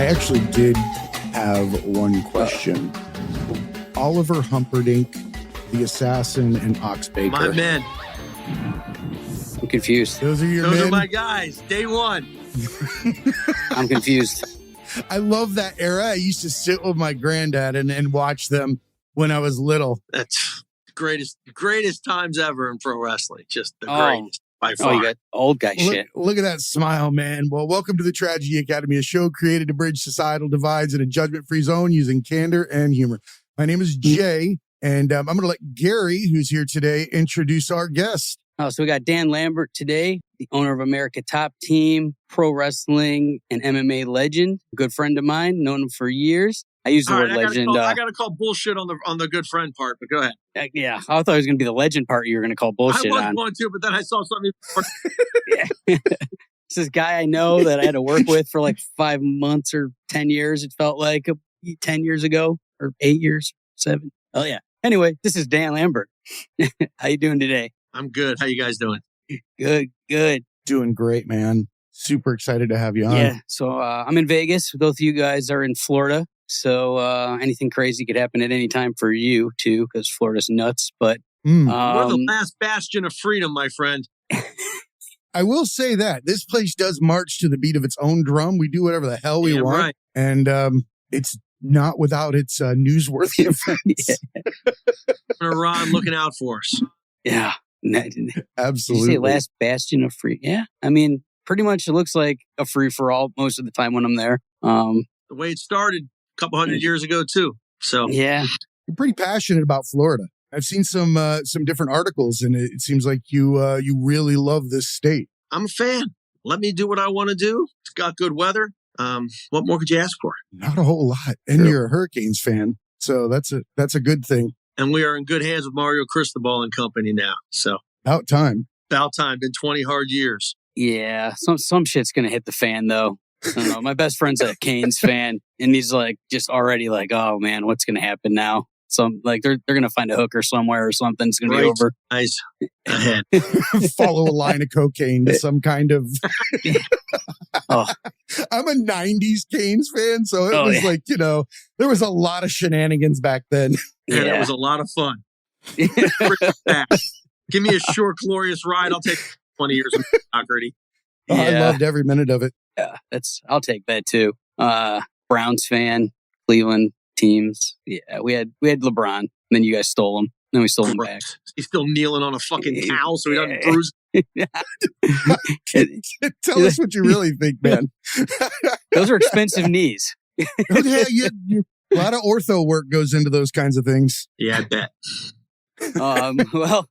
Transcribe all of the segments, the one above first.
I actually did have one question. Oliver Humperdinck, the Assassin, and Ox Baker. My men. I'm confused. Those are your Those men? are my guys. Day one. I'm confused. I love that era. I used to sit with my granddad and watch them when I was little. That's greatest times ever in pro wrestling. Just the greatest by far. Oh, you got old guy shit. Look at that smile, man. Well, welcome to the Tragedy Academy, a show created to bridge societal divides in a judgment-free zone using candor and humor. My name is Jay, and I'm going to let Gary, who's here today, introduce our guest. Oh, so we got Dan Lambert today, the owner of America Top Team, pro wrestling and MMA legend, good friend of mine, known him for years. I use the word legend. I got to call bullshit on the good friend part, but go ahead. Yeah, I thought it was going to be the legend part you were going to call bullshit on. I was going to, but then I saw something. Yeah. It's this guy I know that I had to work with for like 5 months or 10 years. It felt like 10 years ago or 8 years, 7. Oh, yeah. Anyway, this is Dan Lambert. How you doing today? I'm good. How you guys doing? Good. Doing great, man. Super excited to have you on. Yeah, so I'm in Vegas. Both of you guys are in Florida. So anything crazy could happen at any time for you, too, because Florida's nuts. But we're the last bastion of freedom, my friend. I will say that this place does march to the beat of its own drum. We do whatever the hell we want. Right. And it's not without its newsworthy events. Iran looking out for us. Yeah. Absolutely. Did you say last bastion of free? Yeah. I mean, pretty much it looks like a free-for-all most of the time when I'm there. The way it started a couple hundred years ago, too. So yeah. You're pretty passionate about Florida. I've seen some different articles, and it seems like you really love this state. I'm a fan. Let me do what I want to do. It's got good weather. What more could you ask for? Not a whole lot. And True. You're a Hurricanes fan, so that's a good thing. And we are in good hands with Mario Cristobal and company now. So about time. Been 20 hard years. Yeah, some shit's gonna hit the fan though. I don't know. My best friend's a Canes fan, and he's like just already like, oh man, what's gonna happen now? Some like they're gonna find a hooker somewhere or something. It's gonna be over. Nice. Ahead. Follow a line of cocaine to some kind of. Oh. I'm a '90s Canes fan, so it was like there was a lot of shenanigans back then. Yeah, that was a lot of fun. Give me a short, glorious ride. I'll take 20 years of mediocrity. Oh, yeah. I loved every minute of it. Yeah, I'll take that too. Browns fan, Cleveland teams. Yeah, we had LeBron, and then you guys stole him. Then we stole him back. He's still kneeling on a fucking towel so he doesn't bruise. Tell us what you really think, man. Those are expensive knees. Yeah, a lot of ortho work goes into those kinds of things. Yeah, I bet. Well,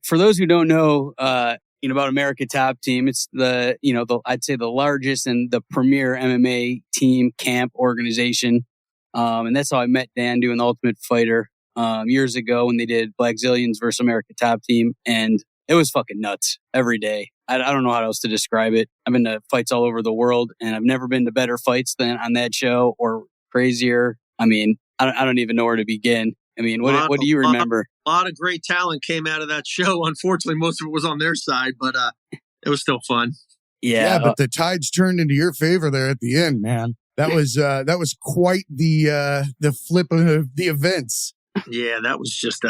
for those who don't know, about America Top Team, it's I'd say the largest and the premier MMA team camp organization. And that's how I met Dan doing the Ultimate Fighter years ago when they did Black Zillions versus America Top Team. And it was fucking nuts every day. I don't know how else to describe it. I've been to fights all over the world, and I've never been to better fights than on that show or crazier. I mean, I don't even know where to begin. I mean, what do you remember? A lot of great talent came out of that show. Unfortunately, most of it was on their side, but it was still fun. Yeah, but the tides turned into your favor there at the end, man. That was quite the flip of the events. Yeah, that was just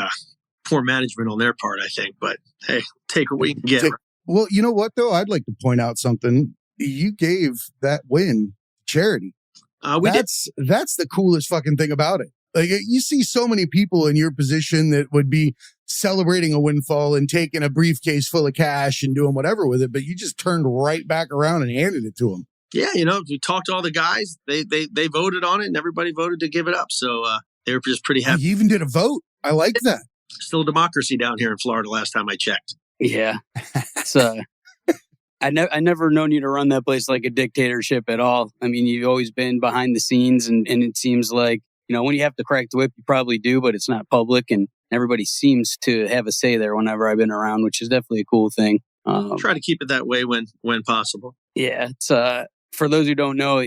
poor management on their part, I think. But hey, take what we can get. Well, you know what though? I'd like to point out something. You gave that win to charity. That's the coolest fucking thing about it. Like, you see so many people in your position that would be celebrating a windfall and taking a briefcase full of cash and doing whatever with it, but you just turned right back around and handed it to them. Yeah, we talked to all the guys. They voted on it, and everybody voted to give it up. So they were just pretty happy. You even did a vote. I like that. Still a democracy down here in Florida last time I checked. Yeah. So I never known you to run that place like a dictatorship at all. I mean, you've always been behind the scenes, and it seems like, when you have to crack the whip, you probably do, but it's not public, and everybody seems to have a say there whenever I've been around, which is definitely a cool thing. Try to keep it that way when possible. Yeah, it's for those who don't know,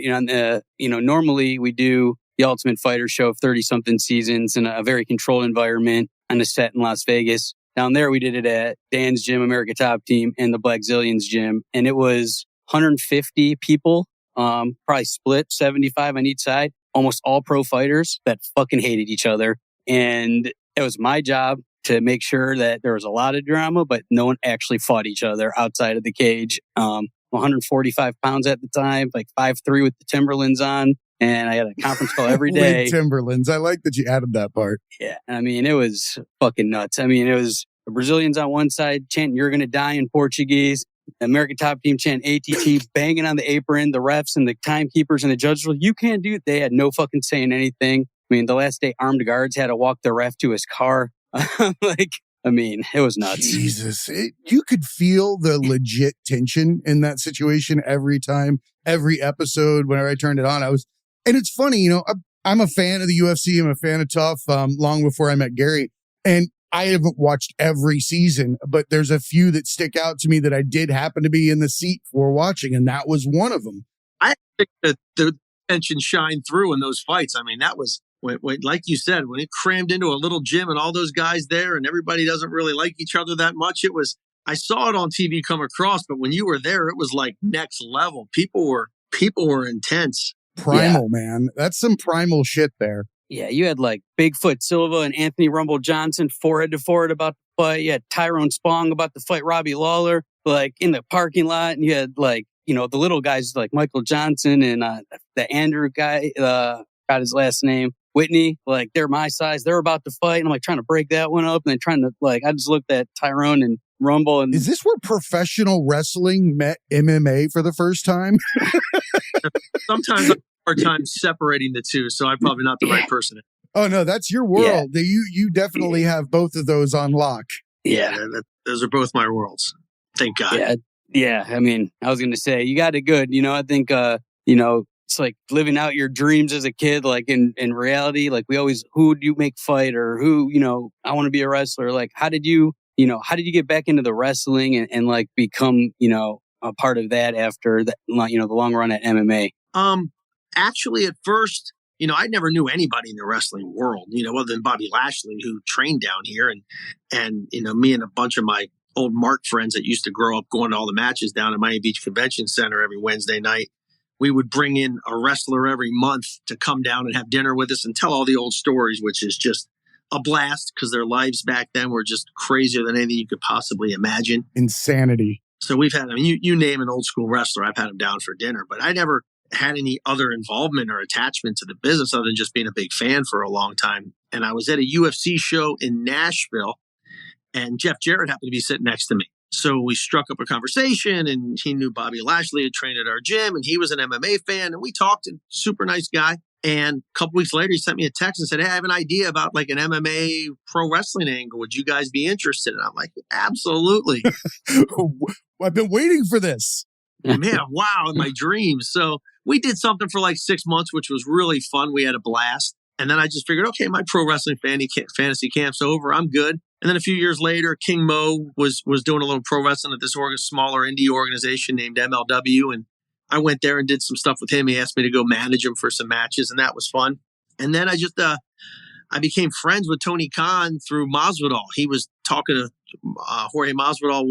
normally we do the Ultimate Fighter show of 30-something seasons in a very controlled environment on a set in Las Vegas. Down there, we did it at Dan's gym, America Top Team, and the Black Zillions gym, and it was 150 people probably split 75 on each side, almost all pro fighters that fucking hated each other. And it was my job to make sure that there was a lot of drama, but no one actually fought each other outside of the cage. 145 pounds at the time, like 5'3" with the Timberlands on. And I had a conference call every day. Timberlands. I like that you added that part. Yeah. I mean, it was fucking nuts. I mean, it was the Brazilians on one side chanting, "You're going to die" in Portuguese. The American Top Team chanting ATT, banging on the apron. The refs and the timekeepers and the judges were, "You can't do it." They had no fucking say in anything. I mean, the last day, armed guards had to walk the ref to his car. It was nuts. Jesus. You could feel the legit tension in that situation every time, every episode, whenever I turned it on. And it's funny, I'm a fan of the UFC. I'm a fan of Tough, long before I met Gary. And I haven't watched every season, but there's a few that stick out to me that I did happen to be in the seat for watching, and that was one of them. I think that the tension shined through in those fights. I mean, that was, when, like you said, when it crammed into a little gym and all those guys there and everybody doesn't really like each other that much. I saw it on TV come across, but when you were there, it was like next level. People were intense. Primal, man. That's some primal shit there. Yeah, you had like Bigfoot Silva and Anthony Rumble Johnson forehead to forehead about the fight. You had Tyrone Spong about to fight Robbie Lawler, like in the parking lot. And you had like, the little guys like Michael Johnson and the Andrew guy, got his last name, Whitney. Like they're my size. They're about to fight. And I'm like trying to break that one up. And then trying to I just looked at Tyrone and Rumble. And is this where professional wrestling met MMA for the first time? Sometimes I have a hard time separating the two, so I'm probably not the right person. Oh no, that's your world. Yeah. You definitely have both of those on lock. Yeah, those are both my worlds. Thank God. Yeah. I mean, I was gonna say you got it good. I think it's like living out your dreams as a kid. Like in reality, like we always, who do you make fight or who I want to be a wrestler. Like how did you get back into the wrestling and like become a part of that after that the long run at MMA? Actually, at first, I never knew anybody in the wrestling world, other than Bobby Lashley, who trained down here. And me and a bunch of my old Mark friends that used to grow up going to all the matches down at Miami Beach Convention Center every Wednesday night. We would bring in a wrestler every month to come down and have dinner with us and tell all the old stories, which is just a blast because their lives back then were just crazier than anything you could possibly imagine. Insanity. So we've had, you name an old school wrestler, I've had him down for dinner, but I never had any other involvement or attachment to the business other than just being a big fan for a long time. And I was at a UFC show in Nashville, and Jeff Jarrett happened to be sitting next to me. So we struck up a conversation, and he knew Bobby Lashley had trained at our gym, and he was an MMA fan, and we talked, and super nice guy. And a couple weeks later, he sent me a text and said, "Hey, I have an idea about like an MMA pro wrestling angle. Would you guys be interested?" And I'm like, "Absolutely." I've been waiting for this. Man, wow, in my dreams. So we did something for like 6 months, which was really fun. We had a blast. And then I just figured, okay, my pro wrestling fantasy camp's over. I'm good. And then a few years later, King Mo was doing a little pro wrestling at this smaller indie organization named MLW. And I went there and did some stuff with him. He asked me to go manage him for some matches, and that was fun. And then I became friends with Tony Khan through Masvidal. He was talking to Jorge Masvidal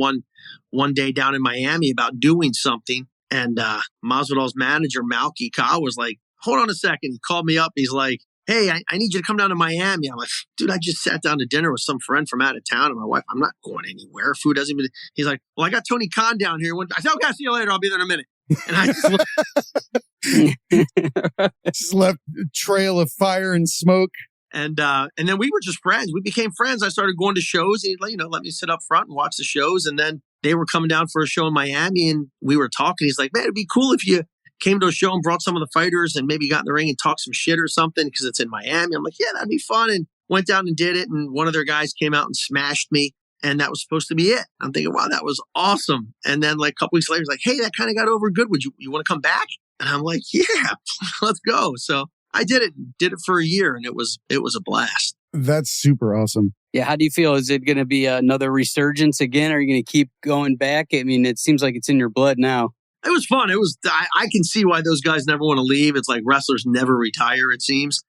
one day down in Miami about doing something. And Masvidal's manager, Malky Ka, was like, "Hold on a second." He called me up. He's like, "Hey, I need you to come down to Miami." I'm like, "Dude, I just sat down to dinner with some friend from out of town and my wife. I'm not going anywhere. Food doesn't even..." He's like, "Well, I got Tony Khan down here." I said, "Okay, see you later. I'll be there in a minute." And I just left a trail of fire and smoke. And then we were just friends. We became friends. I started going to shows. He'd let me sit up front and watch the shows. And then they were coming down for a show in Miami, and we were talking. He's like, "Man, it'd be cool if you came to a show and brought some of the fighters and maybe got in the ring and talked some shit or something because it's in Miami." I'm like, "Yeah, that'd be fun." And went down and did it. And one of their guys came out and smashed me. And that was supposed to be it. I'm thinking, wow, that was awesome. And then like a couple weeks later, he's like, "Hey, that kind of got over good. Would you want to come back?" And I'm like, "Yeah, let's go." So I did it for a year, and it was a blast. That's super awesome. Yeah. How do you feel? Is it going to be another resurgence again? Are you going to keep going back? I mean, it seems like it's in your blood now. It was fun. I can see why those guys never want to leave. It's like wrestlers never retire, it seems.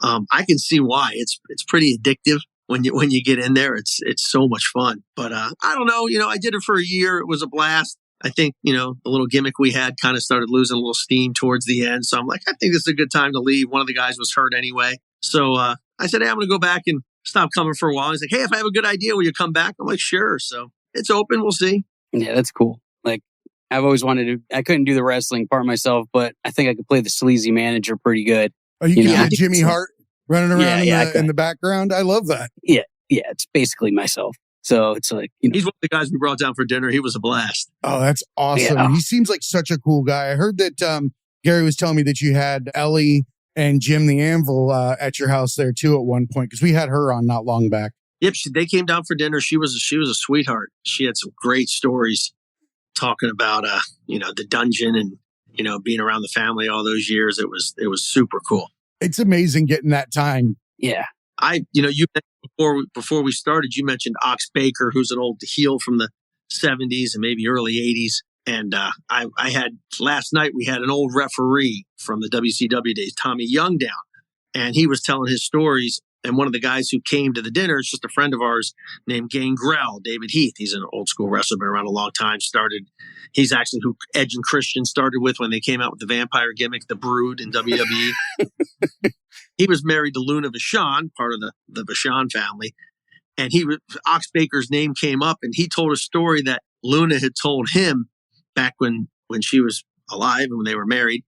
I can see why. It's pretty addictive when you get in there. It's so much fun. But I don't know. I did it for a year. It was a blast. I think, the little gimmick we had kind of started losing a little steam towards the end. So I'm like, I think this is a good time to leave. One of the guys was hurt anyway. So I said, hey, I'm going to go back and stop coming for a while. He's like, hey, if I have a good idea, will you come back? I'm like, sure. So it's open. We'll see. Yeah, that's cool. Like, I've always wanted to, I couldn't do the wrestling part myself, but I think I could play the sleazy manager pretty good. Oh, you can get Jimmy Hart running around in the background. I love that. Yeah, it's basically myself. So it's like, he's one of the guys we brought down for dinner. He was a blast. Oh, that's awesome. Yeah. He seems like such a cool guy. I heard that Gary was telling me that you had Ellie and Jim the Anvil at your house there too at one point, because we had her on not long back. Yep, they came down for dinner. She was a sweetheart. She had some great stories talking about the dungeon and being around the family all those years. It was super cool. It's amazing getting that time. Yeah. You mentioned before we started, you mentioned Ox Baker, who's an old heel from the 70s and maybe early 80s. And I had last night, we had an old referee from the WCW days, Tommy Young, down. And he was telling his stories. And one of the guys who came to the dinner is just a friend of ours named Gangrel, David Heath. He's an old school wrestler, been around a long time. He's actually who Edge and Christian started with when they came out with the vampire gimmick, the Brood in WWE. He was married to Luna Vachon, part of the Vachon family. And Ox Baker's name came up, and he told a story that Luna had told him back when she was alive and when they were married.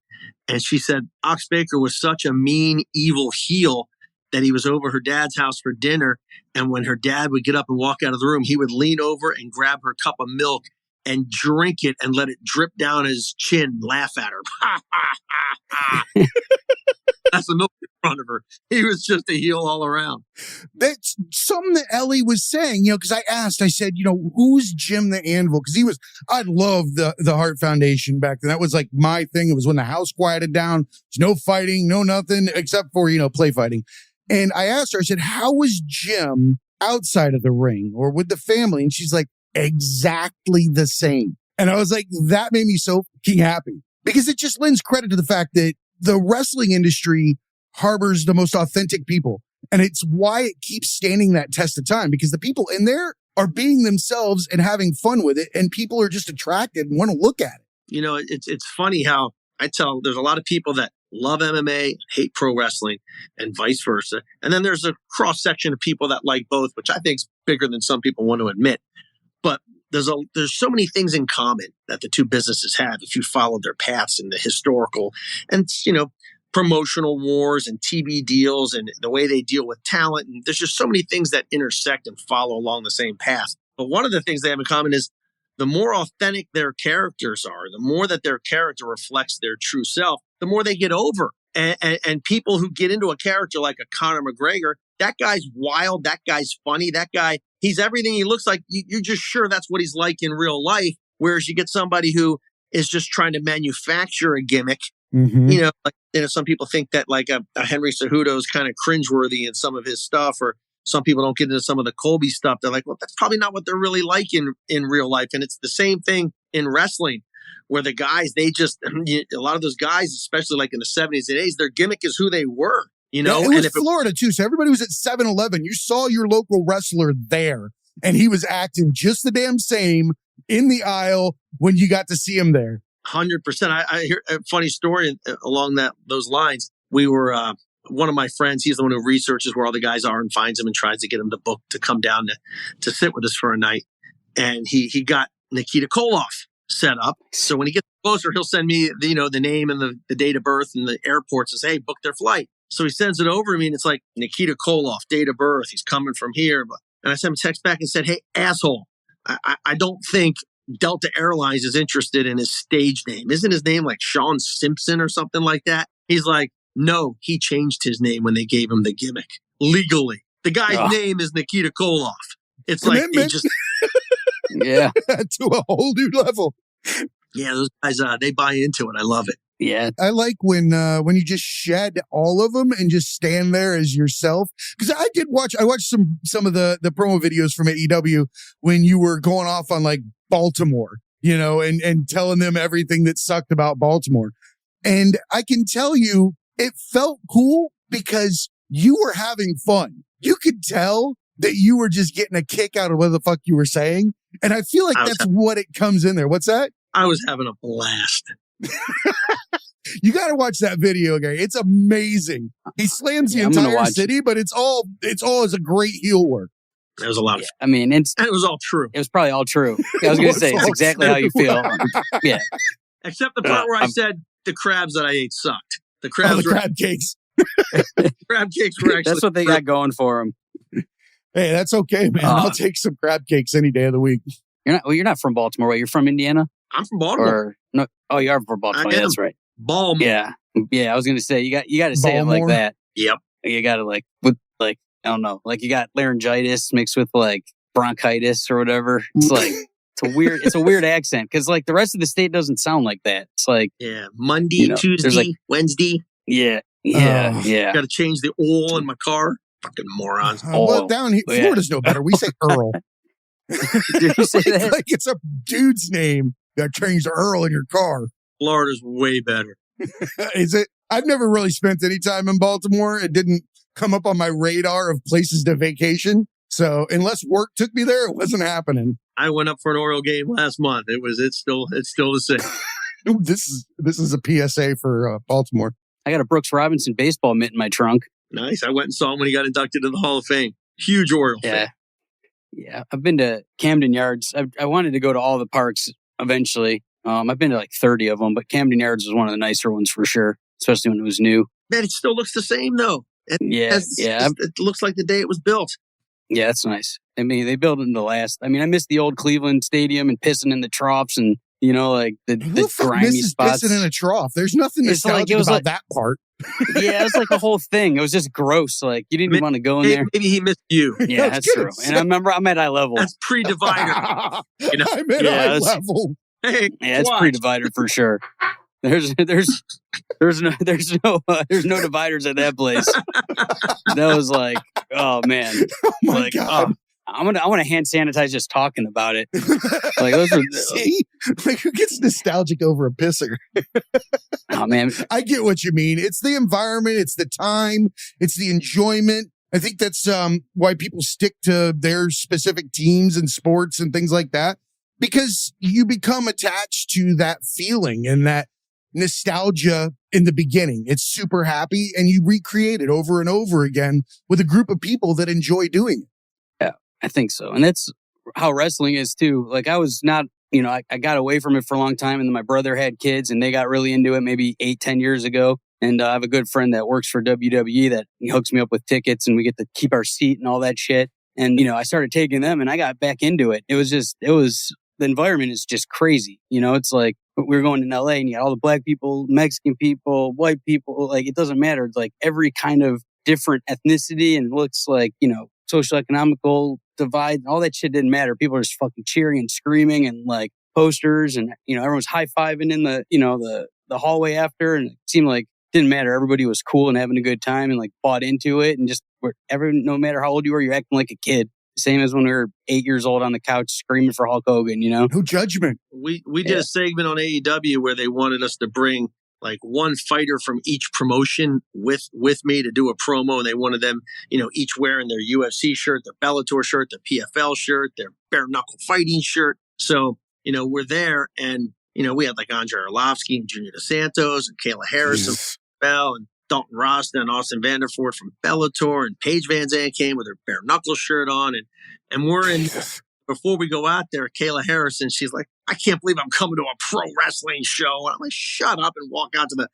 And she said Ox Baker was such a mean, evil heel that he was over her dad's house for dinner. And when her dad would get up and walk out of the room, he would lean over and grab her cup of milk and drink it and let it drip down his chin, laugh at her. That's the milk in front of her. He was just a heel all around. That's something that Ellie was saying, because I said, who's Jim the Anvil? Because I loved the Hart Foundation back then. That was like my thing. It was when the house quieted down. There's no fighting, no nothing except for, play fighting. And I asked her, I said, how was Jim outside of the ring or with the family? And she's like, exactly the same. And I was like, that made me so fucking happy, because it just lends credit to the fact that the wrestling industry harbors the most authentic people. And it's why it keeps standing that test of time, because the people in there are being themselves and having fun with it. And people are just attracted and want to look at it. It's funny how there's a lot of people that love MMA, hate pro wrestling, and vice versa. And then there's a cross section of people that like both, which I think is bigger than some people want to admit. But there's so many things in common that the two businesses have if you follow their paths in the historical and, promotional wars and TV deals and the way they deal with talent. And there's just so many things that intersect and follow along the same path. But one of the things they have in common is the more authentic their characters are, the more that their character reflects their true self, the more they get over. And people who get into a character like a Conor McGregor, that guy's wild, that guy's funny, that guy, he's everything he looks like. You're just sure that's what he's like in real life. Whereas you get somebody who is just trying to manufacture a gimmick. Mm-hmm. Some people think that like a Henry Cejudo is kind of cringeworthy in some of his stuff, or some people don't get into some of the Colby stuff. They're like, well, that's probably not what they're really like in real life. And it's the same thing in wrestling, where the guys, a lot of those guys, especially like in the 70s and 80s, their gimmick is who they were. It was Florida too. So everybody was at 7-Eleven. You saw your local wrestler there, and he was acting just the damn same in the aisle when you got to see him there. 100%. I hear a funny story along those lines. We were, one of my friends, he's the one who researches where all the guys are and finds them and tries to get them the book to come down to sit with us for a night. And he got Nikita Koloff set up. So when he gets closer, he'll send me the name and the date of birth and the airports and say, hey, book their flight. So he sends it over to me, and it's like Nikita Koloff, date of birth. He's coming from here. And I sent him a text back and said, hey, asshole, I don't think Delta Airlines is interested in his stage name. Isn't his name like Sean Simpson or something like that? He's like, no, he changed his name when they gave him the gimmick legally. The guy's name is Nikita Koloff. It's commitment. Like, just to a whole new level. Yeah, those guys, they buy into it. I love it. Yeah. I like when you just shed all of them and just stand there as yourself. Because I watched some of the promo videos from AEW when you were going off on like Baltimore, and telling them everything that sucked about Baltimore. And I can tell you, it felt cool because you were having fun. You could tell that you were just getting a kick out of what the fuck you were saying. And I feel like that's what it comes in there. What's that? I was having a blast. You got to watch that video, Gary. It's amazing. He slams the entire city, but it's all as a great heel work. It was a lot of fun. I mean, and it was all true. It was probably all true. I was going to say, it's exactly how you feel. Yeah. Except the part where I said the crabs that I ate sucked. The crabs crab cakes. Crab cakes were actually... That's what they got going for them. Hey, that's okay, man. I'll take some crab cakes any day of the week. You're not from Baltimore. Wait, you're from Indiana? I'm from Baltimore. No? Oh, you are from Baltimore. That's right. Baltimore. Yeah. I was going to say, you got to say Baltimore. It like that. Yep. You got to I don't know, like you got laryngitis mixed with like bronchitis or whatever. It's like, it's a weird accent because like the rest of the state doesn't sound like that. It's like, Monday, Tuesday, Wednesday. Yeah. Got to change the oil in my car. Fucking morons. Well, down here, Florida's no better. We say Earl. Did you say that? Like it's a dude's name that changed to Earl in your car. Florida's way better. Is it? I've never really spent any time in Baltimore. It didn't come up on my radar of places to vacation. So unless work took me there, it wasn't happening. I went up for an Oriole game last month. It's still the same. This is a PSA for Baltimore. I got a Brooks Robinson baseball mitt in my trunk. Nice. I went and saw him when he got inducted into the Hall of Fame. Huge Oriole fan. Yeah. I've been to Camden Yards. I wanted to go to all the parks eventually. I've been to like 30 of them, but Camden Yards was one of the nicer ones for sure, especially when it was new. Man, it still looks the same though. It looks like the day it was built. Yeah, that's nice. I mean, they built it in the last. I mean, I miss the old Cleveland Stadium and pissing in the troughs and, like the grimy spots. Pissing in a trough? There's nothing nostalgic about that part. Yeah, it was like the whole thing. It was just gross. Like, you didn't even want to go in there. Maybe he missed you. Yeah, that's true. And I remember I'm at eye level. That's pre-divider. I'm at eye level. Hey, yeah, it's pre-divider for sure. There's no dividers at that place. That was like, oh man, oh my god. I want to hand sanitize just talking about it. Like those are see, like who gets nostalgic over a pisser? Oh man, I get what you mean. It's the environment, it's the time, it's the enjoyment. I think that's why people stick to their specific teams and sports and things like that, because you become attached to that feeling and that nostalgia in the beginning. It's super happy, and you recreate it over and over again with a group of people that enjoy doing it. I think so. And that's how wrestling is too. Like I was not, I got away from it for a long time, and then my brother had kids and they got really into it maybe 8-10 years ago. And I have a good friend that works for WWE that hooks me up with tickets, and we get to keep our seat and all that shit. And, I started taking them and I got back into it. The environment is just crazy. It's like we were going in LA and you got all the black people, Mexican people, white people, like it doesn't matter. It's like every kind of different ethnicity, and it looks like, social economical divide, all that shit didn't matter. People are just fucking cheering and screaming and like posters, and everyone's high-fiving in the the hallway after, and it seemed like it didn't matter. Everybody was cool and having a good time and like bought into it, and just no matter how old you were, you're acting like a kid. Same as when we were 8 years old on the couch screaming for Hulk Hogan, No judgment. We did a segment on AEW where they wanted us to bring like one fighter from each promotion with me to do a promo. And they wanted them, each wearing their UFC shirt, their Bellator shirt, their PFL shirt, their bare knuckle fighting shirt. So, we're there, and, we had like Andre Arlovsky and Junior Dos Santos and Kayla Harris and Bell and Dalton Rasta and Austin Vanderford from Bellator, and Paige Van Zandt came with her bare knuckle shirt on. And we're in, before we go out there, Kayla Harrison, she's like, I can't believe I'm coming to a pro wrestling show. And I'm like, shut up and walk out to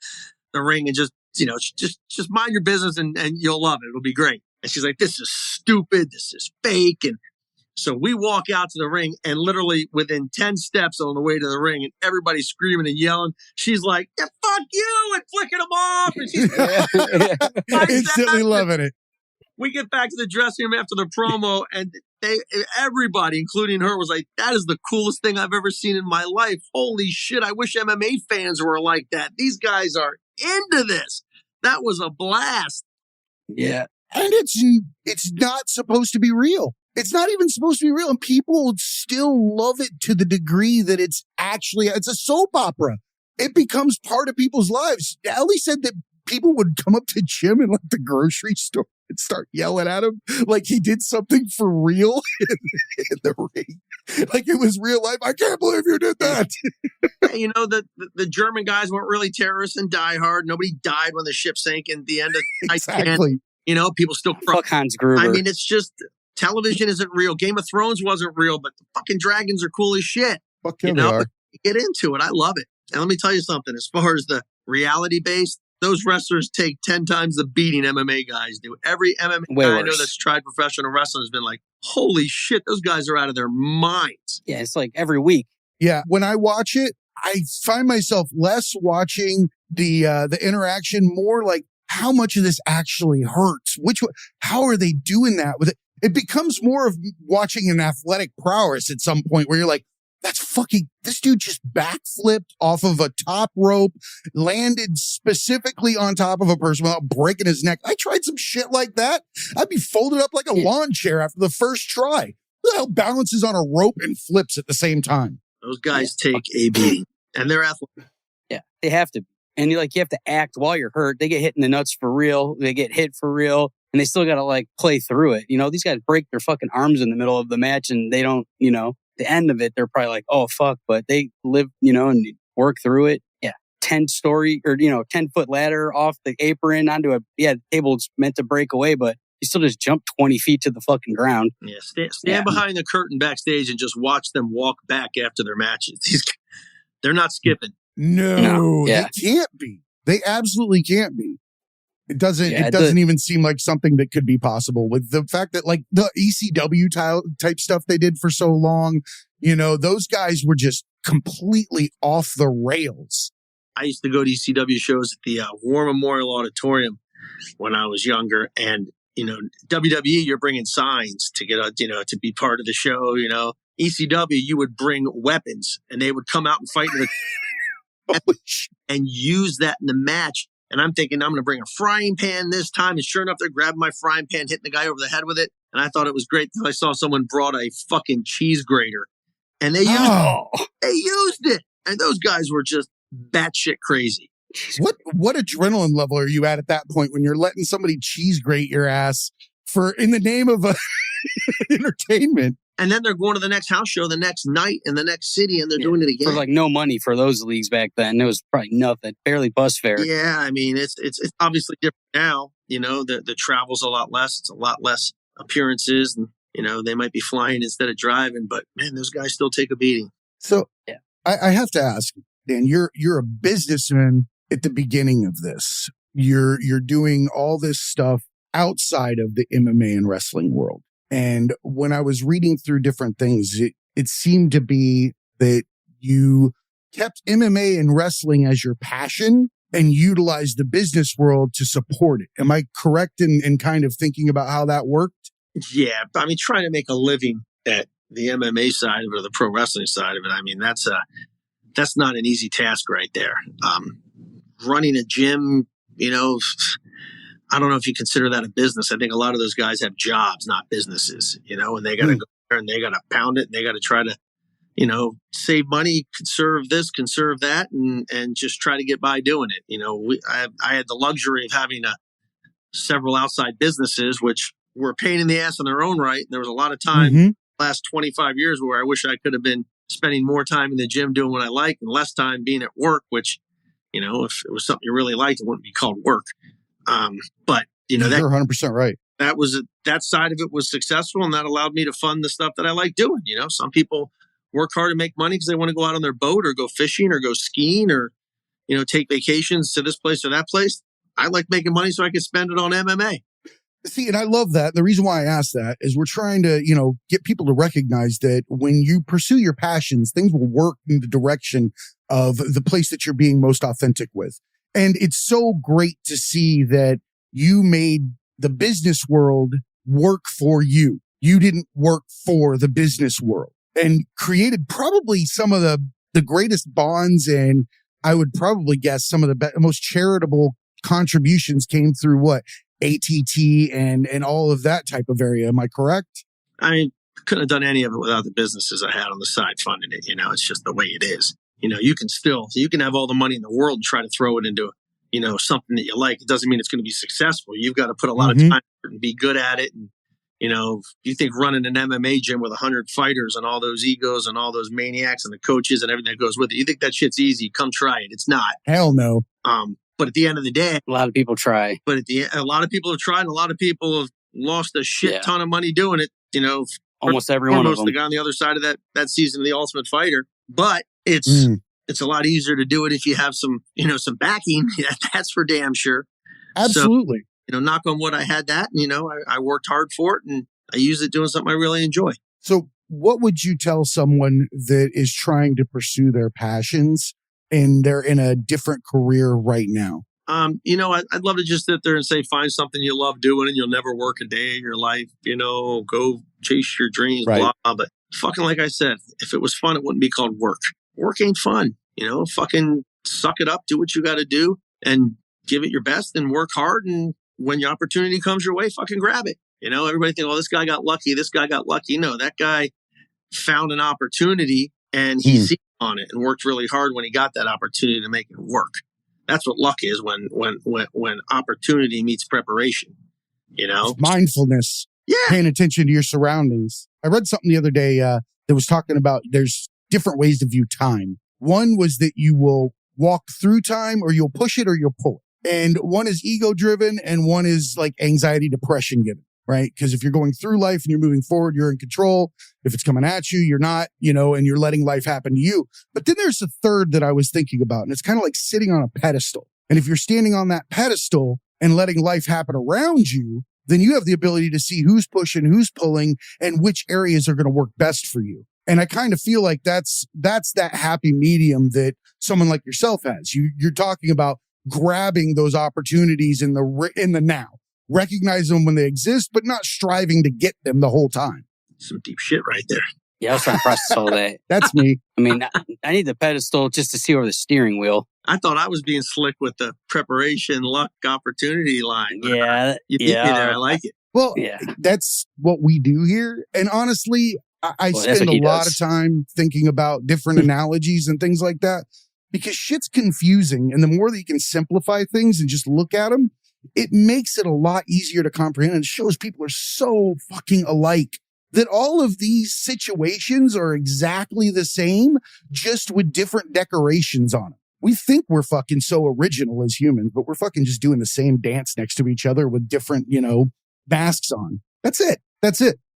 the ring and just mind your business and you'll love it. It'll be great. And she's like, this is stupid. This is fake. And so we walk out to the ring, and literally within 10 steps on the way to the ring, and everybody's screaming and yelling, she's like, yeah, fuck you, and flicking them off. And she's instantly loving it. We get back to the dressing room after the promo, and everybody, including her, was like, that is the coolest thing I've ever seen in my life. Holy shit, I wish MMA fans were like that. These guys are into this. That was a blast. Yeah. And it's not supposed to be real. It's not even supposed to be real. And people still love it to the degree that it's a soap opera. It becomes part of people's lives. Ellie said that people would come up to Jim in like the grocery store and start yelling at him like he did something for real in the ring. Like it was real life. I can't believe you did that. You know, the German guys weren't really terrorists and Die Hard. Nobody died when the ship sank in the end of Exactly. You know, people still Fuck Hans Gruber. I mean, it's just television isn't real. Game of Thrones wasn't real, but the fucking dragons are cool as shit. Fuck yeah, they are. Get into it. I love it. And let me tell you something. As far as the reality based, those wrestlers take 10 times the beating MMA guys do. Every MMA guy I know that's tried professional wrestling has been like, holy shit, those guys are out of their minds. Yeah, it's like every week. Yeah, when I watch it, I find myself less watching the interaction, more like how much of this actually hurts. How are they doing that with it? It becomes more of watching an athletic prowess at some point where you're like, this dude just backflipped off of a top rope, landed specifically on top of a person without breaking his neck. I tried some shit like that. I'd be folded up like a lawn chair after the first try. Who the hell balances on a rope and flips at the same time? Those guys take a beating, and they're athletic. Yeah, they have to. And you have to act while you're hurt. They get hit in the nuts for real. They get hit for real. And they still got to play through it. These guys break their fucking arms in the middle of the match and they don't, the end of it, they're probably like, oh, fuck. But they live, and work through it. Yeah. 10-story or, 10-foot ladder off the apron onto the table's meant to break away, but you still just jump 20 feet to the fucking ground. Yeah. Stand behind the curtain backstage and just watch them walk back after their matches. They're not skipping. No, they can't be. They absolutely can't be. It doesn't even seem like something that could be possible with the fact that the ECW type stuff they did for so long, those guys were just completely off the rails. I used to go to ECW shows at the War Memorial Auditorium when I was younger. And, WWE, you're bringing signs to get, to be part of the show, ECW, you would bring weapons and they would come out and fight and use that in the match. And I'm thinking I'm going to bring a frying pan this time. And sure enough, they're grabbing my frying pan, hitting the guy over the head with it. And I thought it was great that I saw someone brought a fucking cheese grater. And they used it. And those guys were just batshit crazy. What adrenaline level are you at that point when you're letting somebody cheese grate your ass in the name of entertainment? And then they're going to the next house show the next night in the next city, and they're doing it again. For no money for those leagues back then. It was probably nothing, barely bus fare. Yeah, I mean, it's obviously different now. The travel's a lot less. It's a lot less appearances, and they might be flying instead of driving. But man, those guys still take a beating. So yeah, I have to ask, Dan, you're a businessman at the beginning of this. You're doing all this stuff outside of the MMA and wrestling world. And when I was reading through different things, it seemed to be that you kept MMA and wrestling as your passion and utilized the business world to support it. Am I correct in kind of thinking about how that worked? Yeah. I mean, trying to make a living at the MMA side of it or the pro wrestling side of it, I mean, that's not an easy task right there. Running a gym, I don't know if you consider that a business. I think a lot of those guys have jobs, not businesses, and they got to go there and they got to pound it and they got to try to, save money, conserve this, conserve that, and just try to get by doing it. I had the luxury of having several outside businesses, which were a pain in the ass in their own right. There was a lot of time the last 25 years where I wish I could have been spending more time in the gym doing what I like and less time being at work, which, if it was something you really liked, it wouldn't be called work. But you're 100% right. That side of it was successful, and that allowed me to fund the stuff that I like doing. Some people work hard to make money because they want to go out on their boat or go fishing or go skiing or, take vacations to this place or that place. I like making money so I can spend it on MMA. See, and I love that. The reason why I asked that is we're trying to, get people to recognize that when you pursue your passions, things will work in the direction of the place that you're being most authentic with. And it's so great to see that you made the business world work for you. You didn't work for the business world, and created probably some of the greatest bonds. And I would probably guess some of the most charitable contributions came through ATT and all of that type of area. Am I correct? I mean, couldn't have done any of it without the businesses I had on the side funding it. It's just the way it is. You can have all the money in the world and try to throw it into something that you like, it doesn't mean it's going to be successful. You've got to put a lot of time and be good at it. And, you think running an MMA gym with 100 fighters and all those egos and all those maniacs and the coaches and everything that goes with it, you think that shit's easy? Come try it. It's not. Hell no. But at the end of the day, a lot of people try. But a lot of people have tried, and a lot of people have lost a shit ton of money doing it. Almost every one of them. The guy on the other side of that season of The Ultimate Fighter. But it's a lot easier to do it if you have some backing. That's for damn sure. Absolutely. So, knock on wood, I had that. And, I worked hard for it, and I use it doing something I really enjoy. So what would you tell someone that is trying to pursue their passions and they're in a different career right now? I'd love to just sit there and say, find something you love doing and you'll never work a day of your life, go chase your dreams, blah. But fucking, like I said, if it was fun, it wouldn't be called work. Work ain't fun, fucking suck it up, do what you got to do and give it your best and work hard. And when your opportunity comes your way, fucking grab it. Everybody think, this guy got lucky. This guy got lucky. No, that guy found an opportunity and he seized on it and worked really hard when he got that opportunity to make it work. That's what luck is when opportunity meets preparation, It's mindfulness. Yeah. Paying attention to your surroundings. I read something the other day that was talking about there's different ways to view time. One was that you will walk through time or you'll push it or you'll pull it. And one is ego driven and one is like anxiety, depression given, right? Because if you're going through life and you're moving forward, you're in control. If it's coming at you, you're not, and you're letting life happen to you. But then there's a third that I was thinking about, and it's kind of like sitting on a pedestal. And if you're standing on that pedestal and letting life happen around you, then you have the ability to see who's pushing, who's pulling, and which areas are going to work best for you. And I kind of feel like that's that happy medium that someone like yourself has. You're talking about grabbing those opportunities in the now, recognizing them when they exist, but not striving to get them the whole time. Some deep shit right there. Yeah, I was trying to process all that. That's me. I mean, I need the pedestal just to see over the steering wheel. I thought I was being slick with the preparation, luck, opportunity line. Yeah. You beat me there. I like it. Well, that's what we do here. And honestly, I spend a lot of time thinking about different analogies and things like that because shit's confusing. And the more that you can simplify things and just look at them, it makes it a lot easier to comprehend and shows people are so fucking alike that all of these situations are exactly the same, just with different decorations on them. We think we're fucking so original as humans, but we're fucking just doing the same dance next to each other with different, masks on. That's it.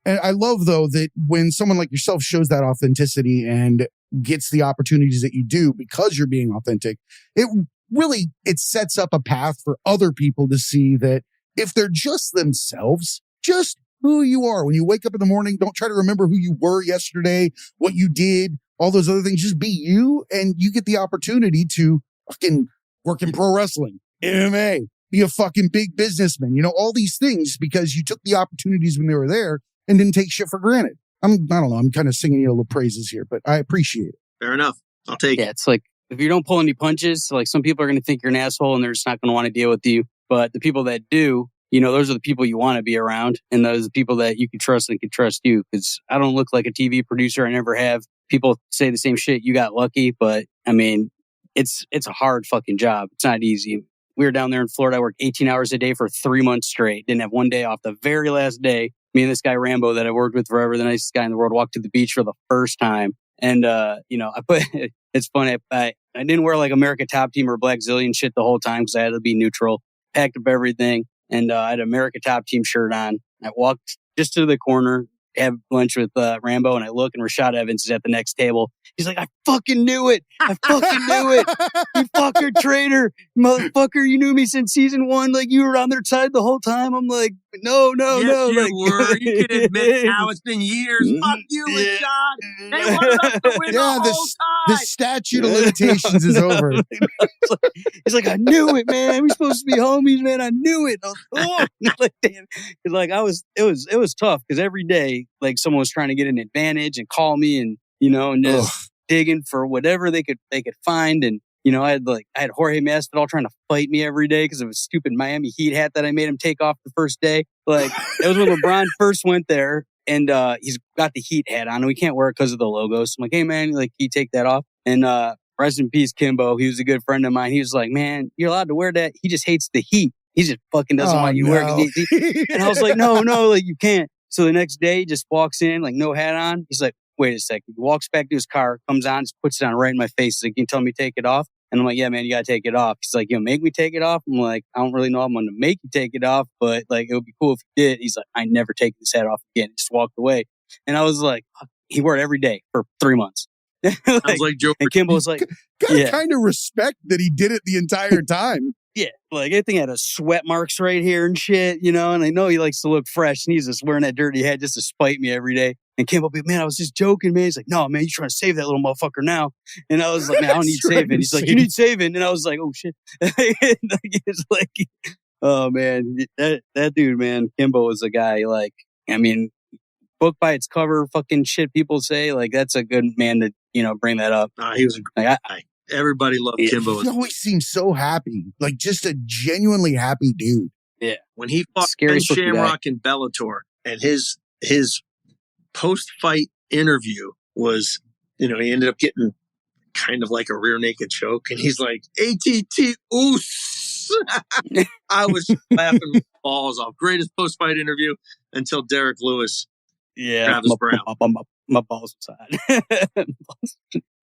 And I love, though, that when someone like yourself shows that authenticity and gets the opportunities that you do because you're being authentic, it sets up a path for other people to see that if they're just themselves, just who you are. When you wake up in the morning, don't try to remember who you were yesterday, what you did, all those other things. Just be you, and you get the opportunity to fucking work in pro wrestling, MMA, be a fucking big businessman, all these things because you took the opportunities when they were there and didn't take shit for granted. I don't know. I'm kind of singing you a little praises here, but I appreciate it. Fair enough. I'll take it. Yeah, it's like if you don't pull any punches, like some people are going to think you're an asshole and they're just not going to want to deal with you. But the people that do, those are the people you want to be around. And those are the people that you can trust and can trust you. Because I don't look like a TV producer. I never have. People say the same shit. You got lucky. But I mean, it's a hard fucking job. It's not easy. We were down there in Florida. I worked 18 hours a day for 3 months straight. Didn't have one day off. The very last day, me and this guy Rambo that I worked with forever, the nicest guy in the world, walked to the beach for the first time. And, it's funny. I didn't wear like America Top Team or Black Zillion shit the whole time because I had to be neutral. Packed up everything. And I had an America Top Team shirt on. I walked just to the corner, have lunch with Rambo, and I look, and Rashad Evans is at the next table. He's like, I fucking knew it. I fucking knew it. You fucker traitor. Motherfucker, you knew me since season 1. Like, you were on their side the whole time. I'm like, no. Yes, you like, were. You can admit now it's been years. Fuck you, Rashad. They wanted us to win the whole time. The statute of limitations is over. He's like, I knew it, man. We're supposed to be homies, man. I knew it. Like, damn. Like, it was tough because every day, like, someone was trying to get an advantage and call me and, and just digging for whatever they could find. And, I had Jorge Masvidal trying to fight me every day because of a stupid Miami Heat hat that I made him take off the first day. Like, it was when LeBron first went there and he's got the Heat hat on and we can't wear it because of the logo. So I'm like, hey man, like, can you take that off? And rest in peace, Kimbo. He was a good friend of mine. He was like, man, you're allowed to wear that. He just hates the heat. He just fucking doesn't want you to wear it. And I was like, no, like you can't. So the next day, he just walks in, like no hat on. He's like, wait a second. He walks back to his car, comes on, just puts it on right in my face. He's like, can you tell me to take it off? And I'm like, yeah, man, you got to take it off. He's like, you know, make me take it off? I'm like, I don't really know I'm going to make you take it off, but like, it would be cool if you did. He's like, I never take this hat off again. He just walked away. And I was like, he wore it every day for 3 months. Like Joe. And Kimbo was like, gotta kind of respect that he did it the entire time. Yeah, like I think had a sweat marks right here and shit, you know, and I know he likes to look fresh and he's just wearing that dirty hat just to spite me every day. And Kimbo be, man, I was just joking, man. He's like, no, man, you trying to save that little motherfucker now. And I was like, man, I don't need saving. He's like, you need saving. And I was like, oh shit. It's like, oh man, that dude, man, Kimbo was a guy, like, I mean, book by its cover, fucking shit people say, like, that's a good man to, you know, bring that up. He was a great guy. Everybody loved Kimbo. He always seemed so happy, like just a genuinely happy dude. Yeah. When he fought Ben Shamrock in Bellator, and his post-fight interview was, you know, he ended up getting kind of like a rear naked choke, and he's like, ATT, oos. I was laughing my balls off. Greatest post-fight interview until Derek Lewis. Yeah. Travis Brown. My balls aside.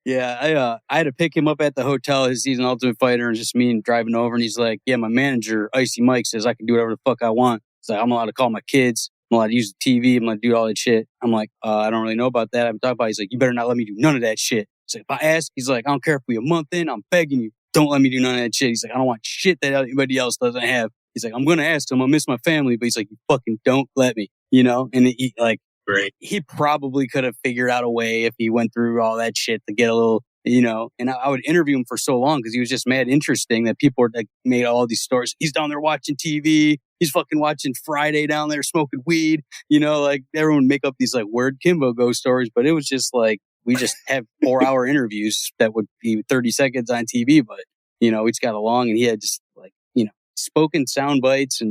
Yeah, I had to pick him up at the hotel. He's an Ultimate Fighter, and just me and driving over. And he's like, yeah, my manager, Icy Mike, says I can do whatever the fuck I want. He's like, I'm allowed to call my kids. I'm allowed to use the TV. I'm allowed to do all that shit. I'm like, I don't really know about that. I'm talking about. He's like, you better not let me do none of that shit. He's like, if I ask, he's like, I don't care if we're a month in, I'm begging you. Don't let me do none of that shit. He's like, I don't want shit that anybody else doesn't have. He's like, I'm going to ask him. I miss my family. But he's like, you fucking don't let me, you know? And he, like, right. He probably could have figured out a way if he went through all that shit to get a little, you know, and I would interview him for so long because he was just mad interesting that people were like made all these stories. He's down there watching TV. He's fucking watching Friday down there smoking weed. You know, like everyone would make up these like weird Kimbo ghost stories, but it was just like we just have 4-hour interviews that would be 30 seconds on TV. But, you know, we just got along and he had just like, you know, spoken sound bites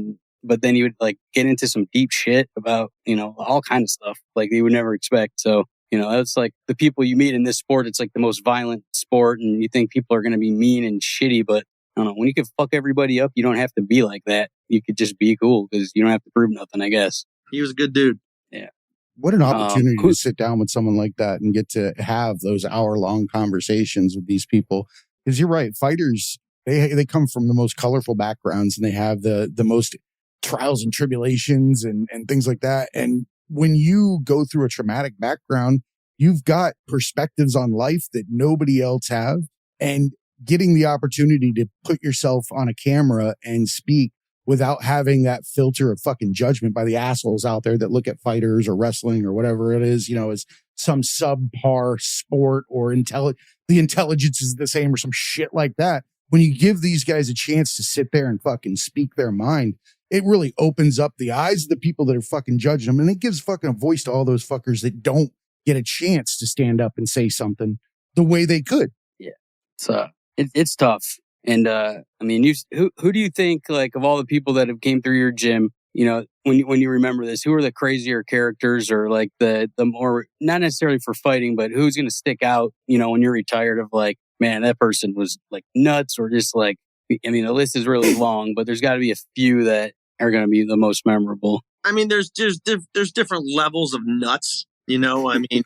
but then he would like get into some deep shit about, you know, all kinds of stuff like you would never expect. So, you know, that's like the people you meet in this sport. It's like the most violent sport, and you think people are going to be mean and shitty, but I don't know. When you can fuck everybody up, you don't have to be like that. You could just be cool because you don't have to prove nothing, I guess. He was a good dude. Yeah. What an opportunity to sit down with someone like that and get to have those hour-long conversations with these people. Because you're right, fighters, they come from the most colorful backgrounds and they have the most trials and tribulations and things like that. And when you go through a traumatic background, you've got perspectives on life that nobody else have. And getting the opportunity to put yourself on a camera and speak without having that filter of fucking judgment by the assholes out there that look at fighters or wrestling or whatever it is, you know, as some subpar sport or the intelligence is the same or some shit like that. When you give these guys a chance to sit there and fucking speak their mind, it really opens up the eyes of the people that are fucking judging them. And it gives fucking a voice to all those fuckers that don't get a chance to stand up and say something the way they could. Yeah. So it's tough. And, I mean, who do you think, like, of all the people that have came through your gym, you know, when you remember this, who are the crazier characters or like the more, not necessarily for fighting, but who's going to stick out, you know, when you're retired of like, man, that person was like nuts or just like, I mean, the list is really long, but there's got to be a few that are going to be the most memorable. I mean, there's different levels of nuts, you know. I mean,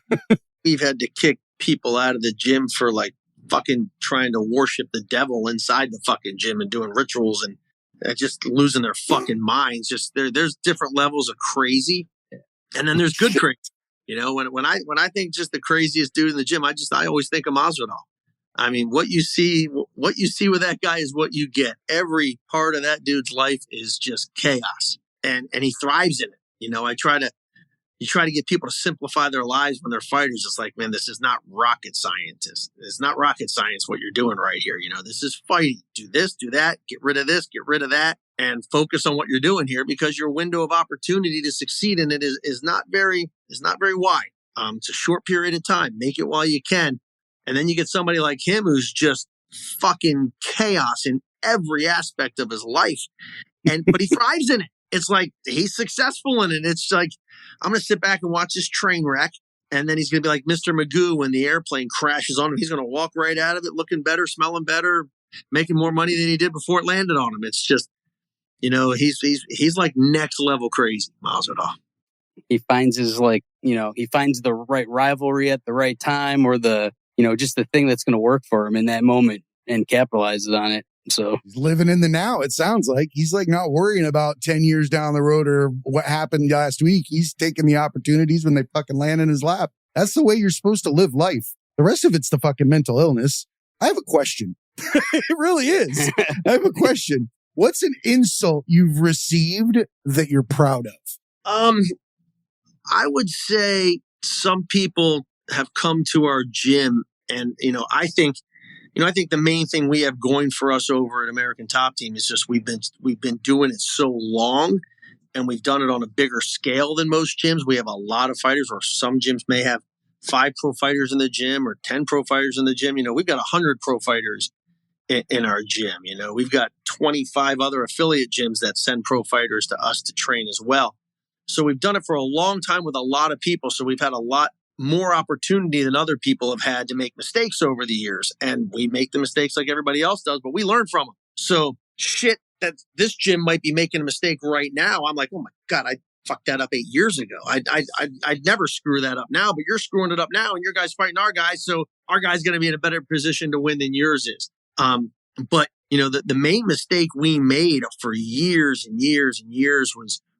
we've had to kick people out of the gym for like fucking trying to worship the devil inside the fucking gym and doing rituals and just losing their fucking minds. Just there's different levels of crazy, and then there's good crazy. You know, when I think just the craziest dude in the gym, I always think of Masvidal. I mean, what you see with that guy is what you get. Every part of that dude's life is just chaos, and he thrives in it. You know, you try to get people to simplify their lives when they're fighters. It's like, man, this is not rocket science. It's not rocket science what you're doing right here. You know, this is fighting. Do this, do that, get rid of this, get rid of that, and focus on what you're doing here because your window of opportunity to succeed in it is not very wide. It's a short period of time. Make it while you can. And then you get somebody like him who's just fucking chaos in every aspect of his life. But he thrives in it. It's like he's successful in it. It's like, I'm going to sit back and watch this train wreck And then he's going to be like Mr. Magoo when the airplane crashes on him. He's going to walk right out of it looking better, smelling better, making more money than he did before it landed on him. It's just, he's like next level crazy, Masvidal. He finds he finds the right rivalry at the right time, or just the thing that's going to work for him in that moment and capitalizes on it. So he's living in the now. It sounds like he's like not worrying about 10 years down the road or what happened last week. He's taking the opportunities when they fucking land in his lap. That's the way you're supposed to live life. The rest of it's the fucking mental illness. I have a question. It really is. I have a question. What's an insult you've received that you're proud of? I would say some people have come to our gym and, I think the main thing we have going for us over at American Top Team is just we've been doing it so long and we've done it on a bigger scale than most gyms. We have a lot of fighters, or some gyms may have 5 pro fighters in the gym or 10 pro fighters in the gym. We've got 100 pro fighters in our gym. We've got 25 other affiliate gyms that send pro fighters to us to train as well. So we've done it for a long time with a lot of people. So we've had a lot more opportunity than other people have had to make mistakes over the years. And we make the mistakes like everybody else does, but we learn from them. So shit that this gym might be making a mistake right now, I'm like, oh my God, I fucked that up 8 years ago. I'd never screw that up now, but you're screwing it up now and your guy's fighting our guys. So our guy's going to be in a better position to win than yours is. But the main mistake we made for years and years and years